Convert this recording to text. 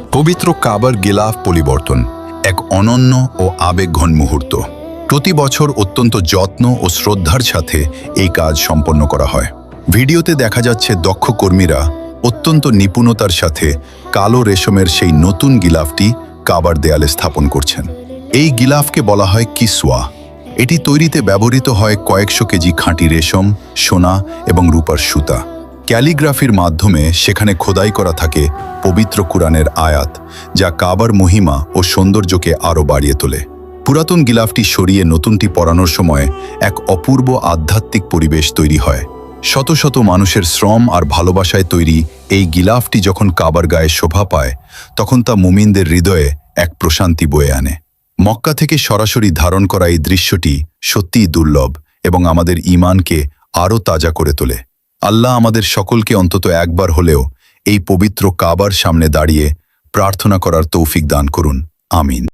পবিত্র কাবার গিলাফ পরিবর্তন এক অনন্য ও আবেগঘন মুহূর্ত। প্রতি বছর অত্যন্ত যত্ন ও শ্রদ্ধার সাথে এই কাজ সম্পন্ন করা হয়। ভিডিওতে দেখা যাচ্ছে দক্ষ কর্মীরা অত্যন্ত নিপুণতার সাথে কালো রেশমের সেই নতুন গিলাফটি কাবার দেয়ালে স্থাপন করছেন। এই গিলাফকে বলা হয় কিসওয়া। এটি তৈরিতে ব্যবহৃত হয় কয়েকশো কেজি খাঁটি রেশম, সোনা এবং রূপার সুতা। ক্যালিগ্রাফির মাধ্যমে সেখানে খোদাই করা থাকে পবিত্র কুরআনের আয়াত, যা কাবার মহিমা ও সৌন্দর্যকে আরও বাড়িয়ে তোলে। পুরাতন গিলাফটি সরিয়ে নতুনটি পরানোর সময় এক অপূর্ব আধ্যাত্মিক পরিবেশ তৈরি হয়। শত শত মানুষের শ্রম আর ভালোবাসায় তৈরি এই গিলাফটি যখন কাবার গায়ে শোভা পায়, তখন তা মুমিনদের হৃদয়ে এক প্রশান্তি বয়ে আনে। মক্কা থেকে সরাসরি ধারণ করা এই দৃশ্যটি সত্যিই দুর্লভ এবং আমাদের ঈমানকে আরও তাজা করে তোলে। আল্লাহ আমাদের সকলকে অন্তত একবার হলেও এই পবিত্র কাবার সামনে দাঁড়িয়ে প্রার্থনা করার তৌফিক দান করুন। আমিন।